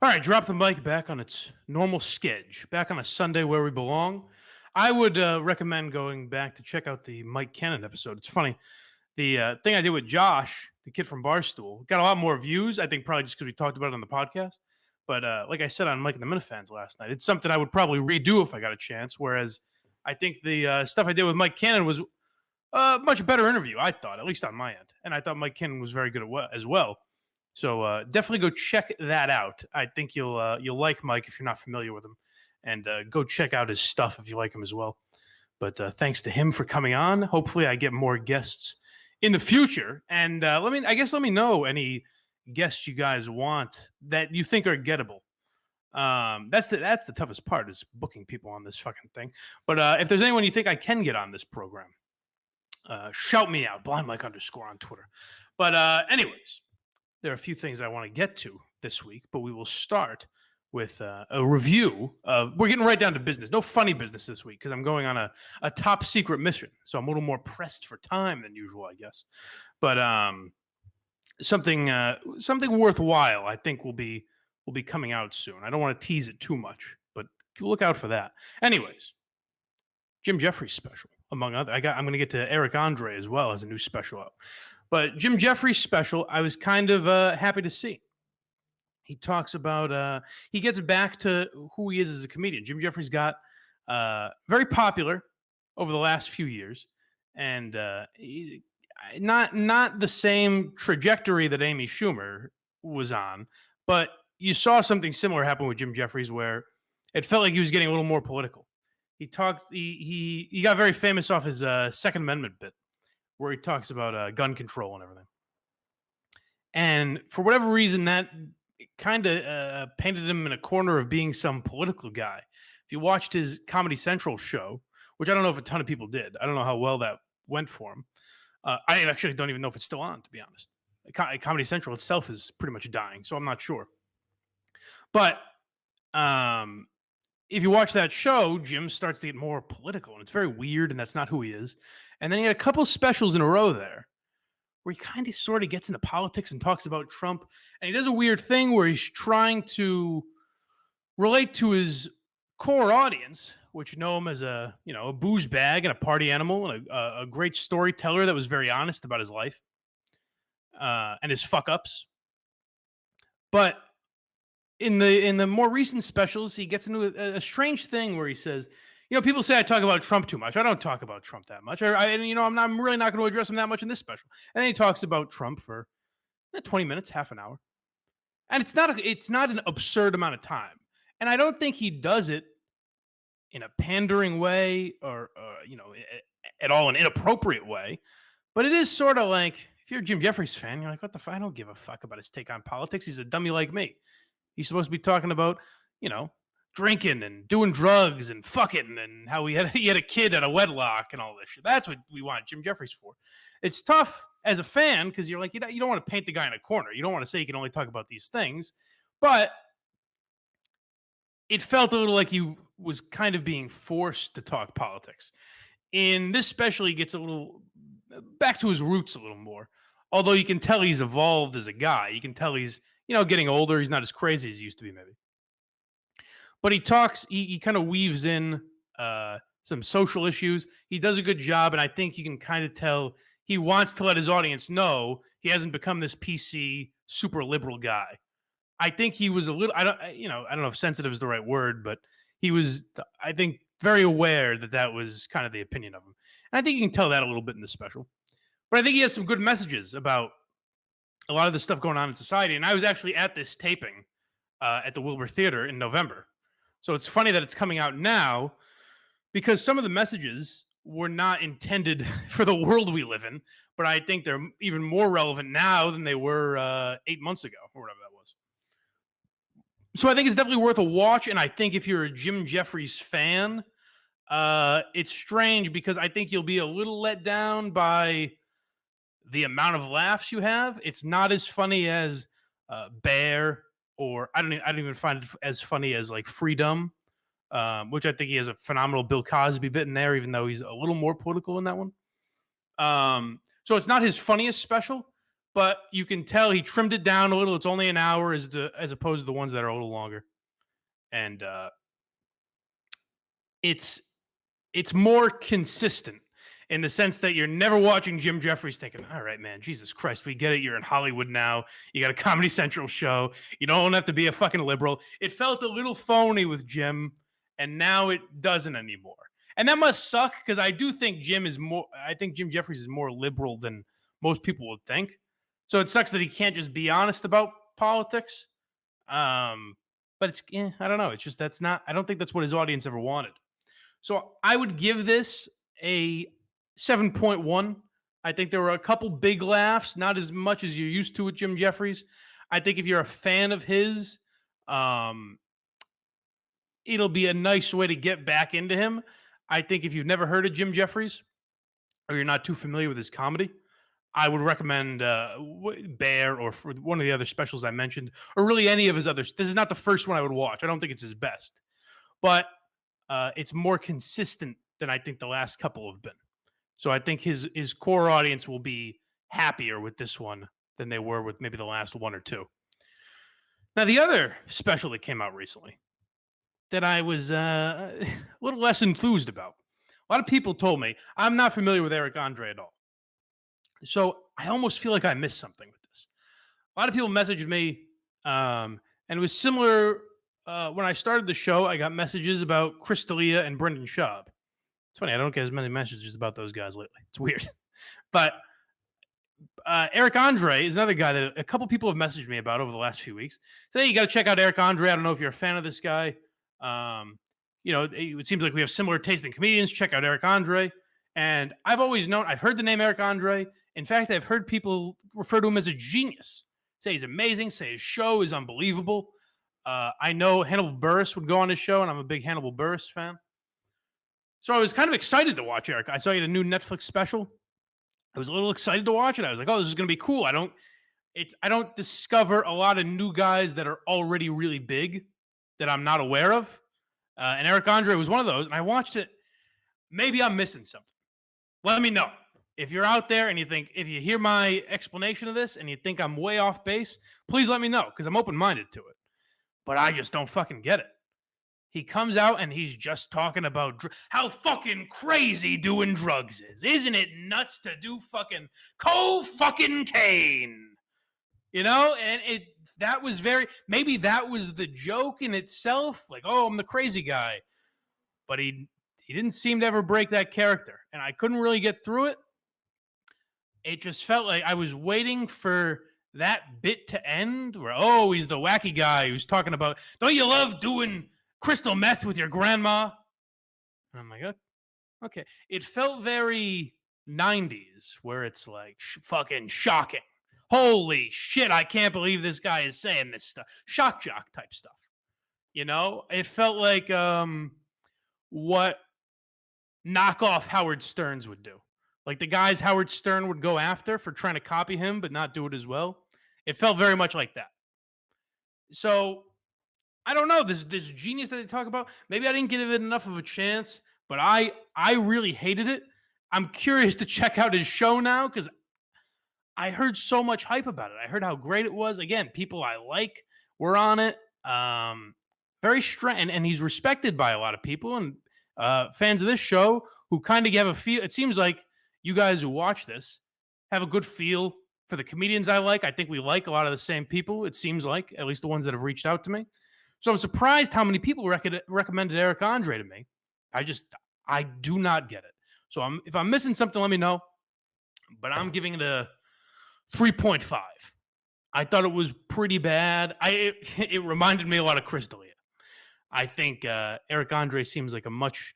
All right, drop the mic back on its normal sketch, back on a Sunday where we belong. I would recommend going back to check out the Mike Cannon episode. It's funny. The thing I did with Josh, the kid from Barstool, got a lot more views. I think probably just because we talked about it on the podcast. But like I said on Mike and the Minifans last night, it's something I would probably redo if I got a chance. Whereas I think the stuff I did with Mike Cannon was a much better interview, I thought, at least on my end. And I thought Mike Cannon was very good as well. So definitely go check that out. I think you'll like Mike if you're not familiar with him, and go check out his stuff if you like him as well. But thanks to him for coming on. Hopefully, I get more guests in the future. And let me know any guests you guys want that you think are gettable. That's the toughest part is booking people on this fucking thing. But if there's anyone you think I can get on this program, shout me out, blind Mike underscore on Twitter. But anyways, there are a few things I want to get to this week, but we will start with a review of. We're getting right down to business. No funny business this week because I'm going on a top secret mission, so I'm a little more pressed for time than usual, I guess. But something worthwhile, I think will be coming out soon. I don't want to tease it too much, but look out for that. Anyways, Jim Jefferies special, among other. I'm going to get to Eric Andre as well as a new special out. But Jim Jefferies special, I was kind of happy to see. He talks about he gets back to who he is as a comedian. Jim Jefferies got very popular over the last few years, and not the same trajectory that Amy Schumer was on, but you saw something similar happen with Jim Jefferies, where it felt like he was getting a little more political. He talked. He got very famous off his Second Amendment bit, where he talks about gun control and everything. And for whatever reason, that kind of painted him in a corner of being some political guy. If you watched his Comedy Central show, which I don't know if a ton of people did, I don't know how well that went for him. I actually don't even know if it's still on, to be honest. Comedy Central itself is pretty much dying, so I'm not sure. But if you watch that show, Jim starts to get more political, and it's very weird, and that's not who he is. And then he had a couple specials in a row there where he kind of sort of gets into politics and talks about Trump. And he does a weird thing where he's trying to relate to his core audience, which know him as a booze bag and a party animal and a great storyteller that was very honest about his life and his fuck ups. But in the more recent specials, he gets into a strange thing where he says, people say I talk about Trump too much. I don't talk about Trump that much. I'm really not going to address him that much in this special. And then he talks about Trump for 20 minutes, half an hour, and it's not an absurd amount of time. And I don't think he does it in a pandering way or at all an inappropriate way. But it is sort of like if you're a Jim Jefferies fan, you're like, what the fuck? I don't give a fuck about his take on politics. He's a dummy like me. He's supposed to be talking about, drinking and doing drugs and fucking and how he had a kid at a wedlock and all this shit. That's what we want Jim Jefferies for. It's tough as a fan because you're like, you don't want to paint the guy in a corner. You don't want to say he can only talk about these things. But it felt a little like he was kind of being forced to talk politics. In this special, he gets a little back to his roots a little more. Although you can tell he's evolved as a guy. You can tell he's getting older. He's not as crazy as he used to be, maybe. But he kind of weaves in some social issues. He does a good job, and I think you can kind of tell he wants to let his audience know he hasn't become this PC super liberal guy. I think he was a little. I don't know if sensitive is the right word, but he was. I think very aware that was kind of the opinion of him, and I think you can tell that a little bit in the special. But I think he has some good messages about a lot of the stuff going on in society. And I was actually at this taping at the Wilbur Theater in November. So it's funny that it's coming out now because some of the messages were not intended for the world we live in, but I think they're even more relevant now than they were 8 months ago or whatever that was. So I think it's definitely worth a watch. And I think if you're a Jim Jefferies fan, it's strange because I think you'll be a little let down by the amount of laughs you have. It's not as funny as Bear, or I don't even find it as funny as like Freedom, which I think he has a phenomenal Bill Cosby bit in there, even though he's a little more political in that one. So it's not his funniest special, but you can tell he trimmed it down a little. It's only an hour as opposed to the ones that are a little longer. And it's it's more consistent in the sense that you're never watching Jim Jefferies thinking, all right, man, Jesus Christ, we get it. You're in Hollywood now. You got a Comedy Central show. You don't have to be a fucking liberal. It felt a little phony with Jim, and now it doesn't anymore. And that must suck because I do think I think Jim Jefferies is more liberal than most people would think. So it sucks that he can't just be honest about politics. Um, but I don't know. It's just I don't think that's what his audience ever wanted. So I would give this a 7.1. I think there were a couple big laughs, not as much as you're used to with Jim Jefferies. I think if you're a fan of his, um, it'll be a nice way to get back into him. I think if you've never heard of Jim Jefferies or you're not too familiar with his comedy, I would recommend Bear or for one of the other specials I mentioned, or really any of his others. This is not the first one I would watch. I don't think it's his best, but it's more consistent than I think the last couple have been. So I think his core audience will be happier with this one than they were with maybe the last one or two. Now, the other special that came out recently that I was a little less enthused about. A lot of people told me I'm not familiar with Eric Andre at all. So I almost feel like I missed something with this. A lot of people messaged me, and it was similar when I started the show. I got messages about Chris D'Elia and Brendan Schaub. It's funny, I don't get as many messages about those guys lately. It's weird. But Eric Andre is another guy that a couple people have messaged me about over the last few weeks. So, hey, you got to check out Eric Andre. I don't know if you're a fan of this guy. It seems like we have similar taste in comedians. Check out Eric Andre. And I've always known, I've heard the name Eric Andre. In fact, I've heard people refer to him as a genius. Say he's amazing. Say his show is unbelievable. I know Hannibal Buress would go on his show, and I'm a big Hannibal Buress fan. So I was kind of excited to watch Eric. I saw he had a new Netflix special. I was a little excited to watch it. I was like, "Oh, this is going to be cool." I don't discover a lot of new guys that are already really big that I'm not aware of. And Eric Andre was one of those. And I watched it. Maybe I'm missing something. Let me know. If you're out there and if you hear my explanation of this and you think I'm way off base, please let me know because I'm open-minded to it. But I just don't fucking get it. He comes out and he's just talking about how fucking crazy doing drugs is. Isn't it nuts to do fucking co-fucking-cane? And that was maybe that was the joke in itself. Like, oh, I'm the crazy guy. But he didn't seem to ever break that character. And I couldn't really get through it. It just felt like I was waiting for that bit to end where, oh, he's the wacky guy who's talking about, don't you love doing crystal meth with your grandma? And I'm like, okay. It felt very 90s where it's like fucking shocking. Holy shit, I can't believe this guy is saying this stuff. Shock jock type stuff. It felt like what knockoff Howard Sterns would do. Like the guys Howard Stern would go after for trying to copy him but not do it as well. It felt very much like that. So I don't know, this genius that they talk about, maybe I didn't give it enough of a chance, but I really hated it. I'm curious to check out his show now because I heard so much hype about it. I heard how great it was. Again, people I like were on it. Very strange, and he's respected by a lot of people and fans of this show who kind of have a feel. It seems like you guys who watch this have a good feel for the comedians I like. I think we like a lot of the same people, it seems like, at least the ones that have reached out to me. So I'm surprised how many people recommended Eric Andre to me. I do not get it. So if I'm missing something, let me know. But I'm giving it a 3.5. I thought it was pretty bad. It reminded me a lot of Chris D'Elia. I think Eric Andre seems like a much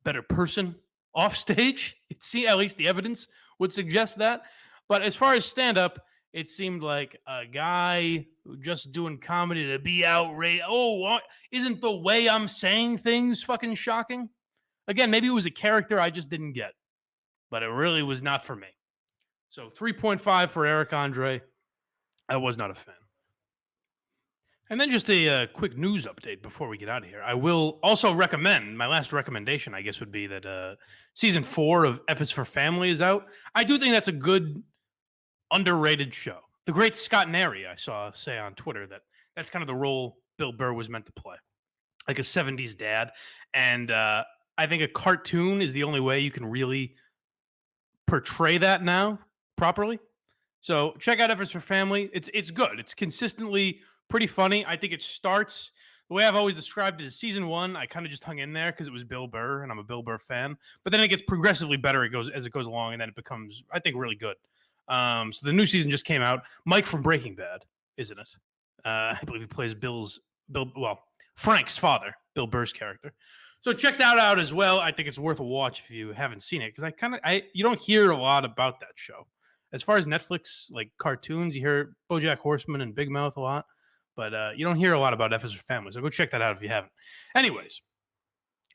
better person off stage. At least the evidence would suggest that. But as far as stand-up, it seemed like a guy just doing comedy to be outraged. Oh, isn't the way I'm saying things fucking shocking? Again, maybe it was a character I just didn't get. But it really was not for me. So 3.5 for Eric Andre. I was not a fan. And then just a quick news update before we get out of here. I will also recommend, my last recommendation, I guess, would be that season 4 of F is for Family is out. I do think that's a good underrated show. The great Scott Neri, I saw say on Twitter that that's kind of the role Bill Burr was meant to play, like a 70s dad. And I think a cartoon is the only way you can really portray that now properly. So check out Efforts for Family. It's good. It's consistently pretty funny. I think it starts the way I've always described it is season one. I kind of just hung in there because it was Bill Burr and I'm a Bill Burr fan. But then it gets progressively better. It goes as it goes along, and then it becomes, I think, really good. So the new season just came out. Mike from Breaking Bad, isn't it? I believe he plays Frank's father, Bill Burr's character. So check that out as well. I think it's worth a watch if you haven't seen it, because you don't hear a lot about that show. As far as Netflix like cartoons, you hear BoJack Horseman and Big Mouth a lot, but you don't hear a lot about Efforts for Family. So go check that out if you haven't. Anyways,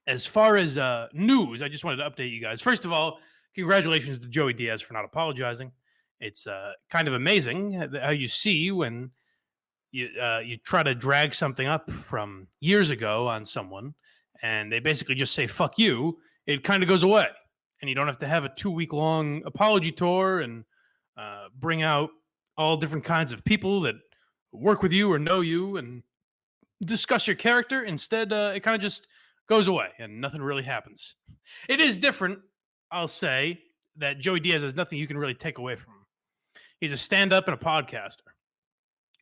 as far as news, I just wanted to update you guys. First of all, congratulations to Joey Diaz for not apologizing. It's kind of amazing how you see when you try to drag something up from years ago on someone, and they basically just say "fuck you." It kind of goes away, and you don't have to have a 2-week long apology tour and bring out all different kinds of people that work with you or know you and discuss your character. Instead, it kind of just goes away and nothing really happens. It is different, I'll say, that Joey Diaz has nothing you can really take away from him. He's a stand-up and a podcaster.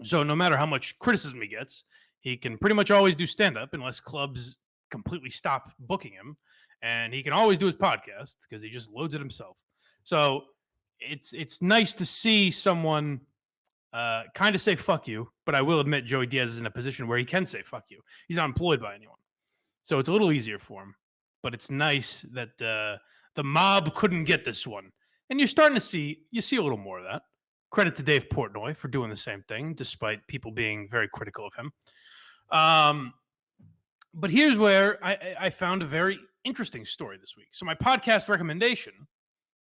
So no matter how much criticism he gets, he can pretty much always do stand-up unless clubs completely stop booking him. And he can always do his podcast because he just loads it himself. So it's nice to see someone kind of say fuck you, but I will admit Joey Diaz is in a position where he can say fuck you. He's not employed by anyone. So it's a little easier for him. But it's nice that the mob couldn't get this one. And you're starting to see a little more of that. Credit to Dave Portnoy for doing the same thing, despite people being very critical of him. But here's where I found a very interesting story this week. So my podcast recommendation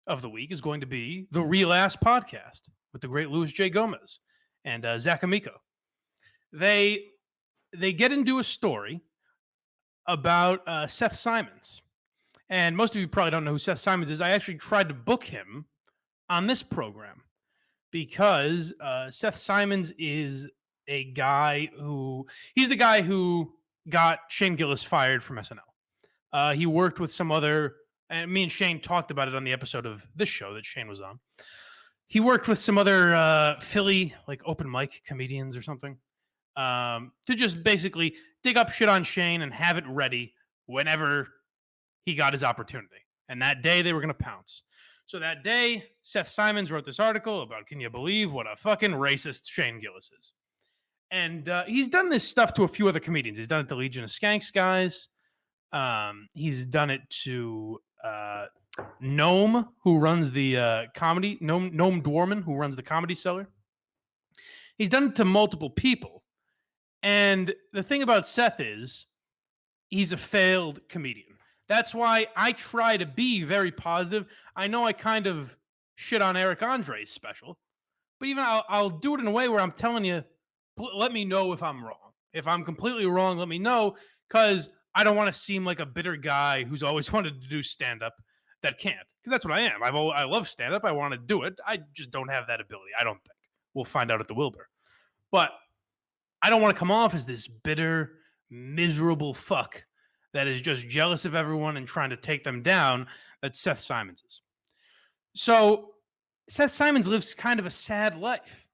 of the week is going to be the Real Ass Podcast with the great Louis J. Gomez and Zach Amico. They get into a story about Seth Simons. And most of you probably don't know who Seth Simons is. I actually tried to book him on this program because Seth Simons is a guy he's the guy who got Shane Gillis fired from SNL. He worked with some other, and me and Shane talked about it on the episode of this show that Shane was on. He worked with some other Philly, like open mic comedians or something, to just basically dig up shit on Shane and have it ready whenever he got his opportunity. And that day they were going to pounce. So that day, Seth Simons wrote this article about, can you believe what a fucking racist Shane Gillis is? And he's done this stuff to a few other comedians. He's done it to Legion of Skanks guys. He's done it to Gnome, who runs the comedy, Gnome Dwarman, who runs the Comedy Cellar. He's done it to multiple people. And the thing about Seth is he's a failed comedian. That's why I try to be very positive. I know I kind of shit on Eric Andre's special, but even I'll do it in a way where I'm telling you, let me know if I'm wrong. If I'm completely wrong, let me know, because I don't want to seem like a bitter guy who's always wanted to do stand-up that can't, because that's what I am. I love stand-up. I want to do it. I just don't have that ability, I don't think. We'll find out at the Wilbur. But I don't want to come off as this bitter, miserable fuck that is just jealous of everyone and trying to take them down, that Seth Simons is. So Seth Simons lives kind of a sad life,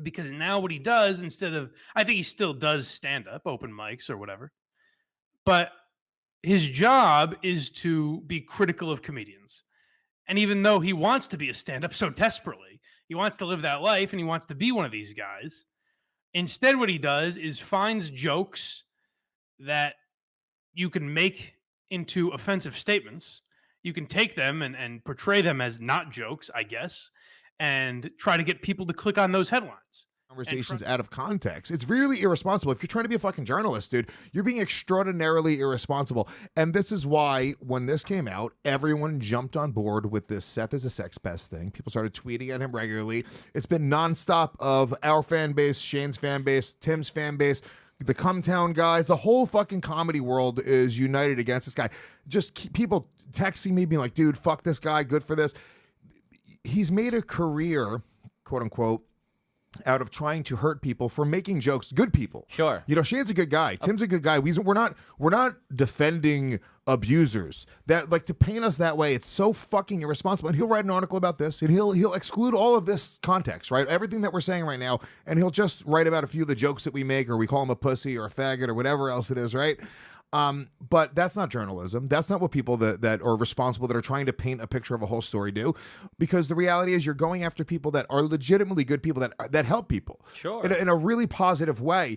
because now what he does, instead of, I think he still does stand-up, open mics or whatever, but his job is to be critical of comedians. And even though he wants to be a stand-up so desperately, he wants to live that life and he wants to be one of these guys, instead what he does is finds jokes that you can make into offensive statements. You can take them and portray them as not jokes, I guess, and try to get people to click on those headlines. Conversations out of context. It's really irresponsible. If you're trying to be a fucking journalist, dude, you're being extraordinarily irresponsible. And this is why, when this came out, everyone jumped on board with this Seth is a sex pest thing. People started tweeting at him regularly. It's been nonstop of our fan base, Shane's fan base, Tim's fan base, the Cumtown guys. The whole fucking comedy world is united against this guy. Just people texting me being like, dude, fuck this guy, good for this. He's made a career quote unquote, out of trying to hurt people for making jokes. Good people. Sure. You know, Shane's a good guy. Tim's a good guy. We're not defending abusers. That, like, to paint us that way, it's so fucking irresponsible. And he'll write an article about this, and he'll exclude all of this context, right? Everything that we're saying right now, and he'll just write about a few of the jokes that we make, or we call him a pussy or a faggot or whatever else it is, right? But that's not journalism. That's not what people that are responsible, that are trying to paint a picture of a whole story, do. Because the reality is, you're going after people that are legitimately good people, that help people, Sure, in a really positive way.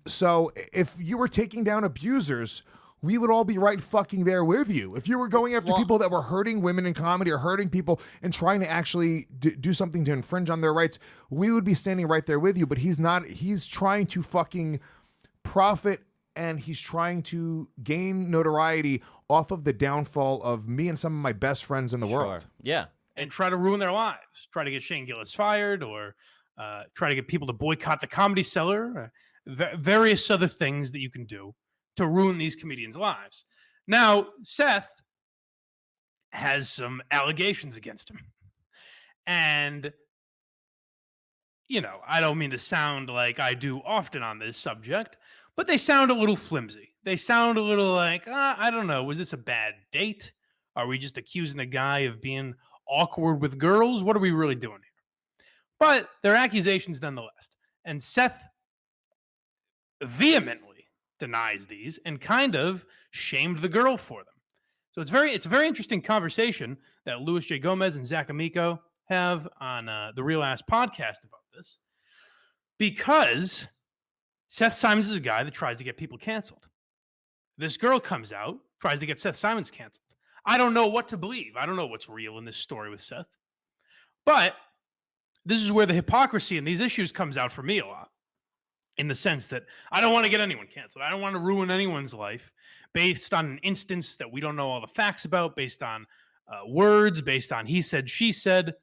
So if you were taking down abusers, we would all be right fucking there with you. If you were going after people that were hurting women in comedy or hurting people and trying to actually do something to infringe on their rights, we would be standing right there with you. But he's not. He's trying to fucking profit, and he's trying to gain notoriety off of the downfall of me and some of my best friends in the world. Yeah. And try to ruin their lives. Try to get Shane Gillis fired, or try to get people to boycott the Comedy Cellar. Various other things that you can do to ruin these comedians' lives. Now, Seth has some allegations against him. And, you know, I don't mean to sound like I do often on this subject, but they sound a little flimsy. They sound a little like, I don't know, was this a bad date? Are we just accusing a guy of being awkward with girls? What are we really doing here? But they're accusations nonetheless. And Seth vehemently denies these and kind of shamed the girl for them. So it's a very interesting conversation that Louis J. Gomez and Zach Amico have on the Real Ass podcast about this, because Seth Simons is a guy that tries to get people canceled. This girl comes out, tries to get Seth Simons canceled. I don't know what to believe. I don't know what's real in this story with Seth. But this is where the hypocrisy in these issues comes out for me a lot, in the sense that I don't want to get anyone canceled. I don't want to ruin anyone's life based on an instance that we don't know all the facts about, based on words, based on he said, she said.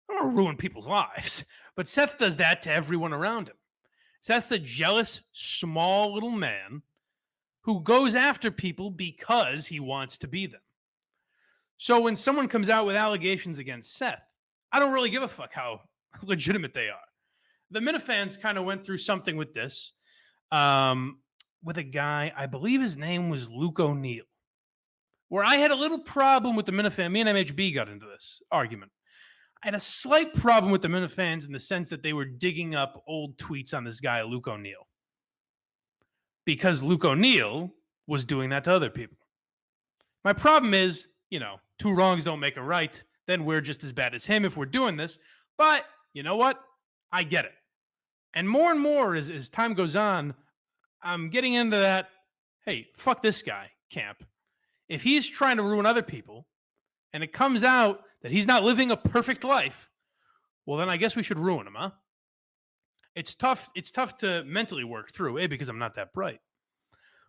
I don't want to ruin people's lives. But Seth does that to everyone around him. Seth's a jealous, small little man who goes after people because he wants to be them. So when someone comes out with allegations against Seth, I don't really give a fuck how legitimate they are. The Minifans kind of went through something with this, with a guy, I believe his name was Luke O'Neill, where I had a little problem with the Minifan. Me and MHB got into this argument. I had a slight problem with the Minifans in the sense that they were digging up old tweets on this guy, Luke O'Neill, because Luke O'Neill was doing that to other people. My problem is, you know, two wrongs don't make a right. Then we're just as bad as him if we're doing this. But you know what? I get it. And more as time goes on, I'm getting into that, hey, fuck this guy camp. If he's trying to ruin other people and it comes out that he's not living a perfect life, well, then I guess we should ruin him, huh? It's tough to mentally work through, A, because I'm not that bright,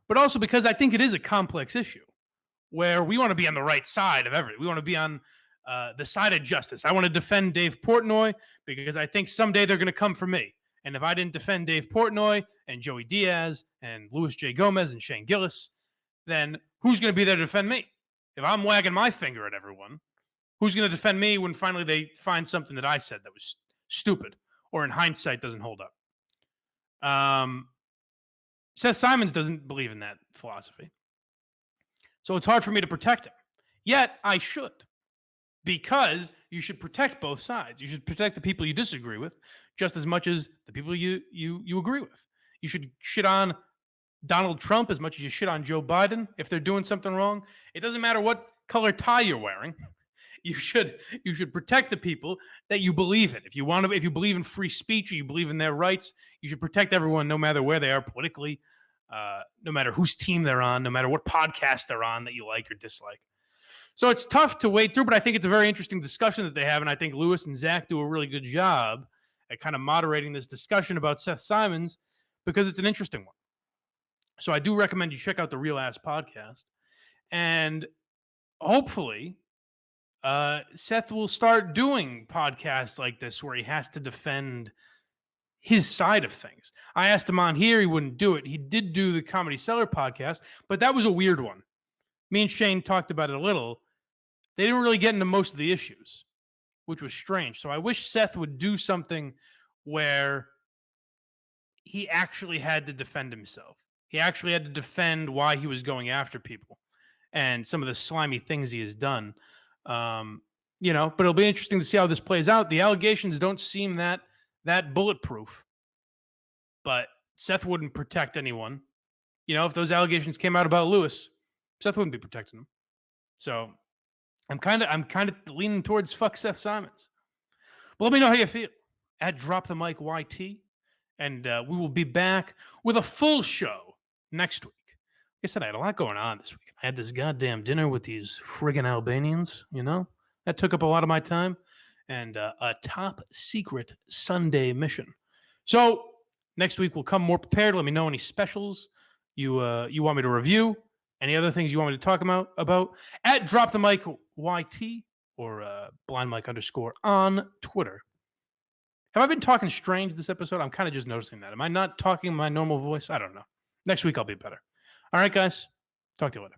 but also because I think it is a complex issue where we want to be on the right side of everything. We want to be on the side of justice. I want to defend Dave Portnoy because I think someday they're going to come for me. And if I didn't defend Dave Portnoy and Joey Diaz and Louis J. Gomez and Shane Gillis, then who's going to be there to defend me? If I'm wagging my finger at everyone, who's going to defend me when finally they find something that I said that was stupid or in hindsight doesn't hold up? Seth Simons doesn't believe in that philosophy. So it's hard for me to protect him. Yet I should, because you should protect both sides. You should protect the people you disagree with just as much as the people you agree with. You should shit on Donald Trump as much as you shit on Joe Biden if they're doing something wrong. It doesn't matter what color tie you're wearing. You should protect the people that you believe in. If you believe in free speech or you believe in their rights, you should protect everyone no matter where they are politically, no matter whose team they're on, no matter what podcast they're on that you like or dislike. So it's tough to wade through, but I think it's a very interesting discussion that they have, and I think Louis and Zach do a really good job at kind of moderating this discussion about Seth Simons because it's an interesting one. So I do recommend you check out the Real Ass podcast, and hopefully Seth will start doing podcasts like this where he has to defend his side of things. I asked him on here, he wouldn't do it. He did do the Comedy Cellar podcast, but that was a weird one. Me and Shane talked about it a little. They didn't really get into most of the issues. which was strange. So I wish Seth would do something where he actually had to defend himself. He actually had to defend why he was going after people and some of the slimy things he has done. Um, but it'll be interesting to see how this plays out. The allegations don't seem that bulletproof, but Seth wouldn't protect anyone. If those allegations came out about Lewis, Seth wouldn't be protecting him. So I'm kind of leaning towards fuck Seth Simons. But let me know how you feel at Drop the Mic YT, and we will be back with a full show next week. Like I said, I had a lot going on this week. I had this goddamn dinner with these friggin' Albanians. That took up a lot of my time, and a top secret Sunday mission. So next week we'll come more prepared. Let me know any specials you want me to review. Any other things you want me to talk about at Drop the Mic YT or Blind Mic _ on Twitter. Have I been talking strange this episode? I'm kind of just noticing that. Am I not talking my normal voice? I don't know. Next week I'll be better. All right, guys. Talk to you later.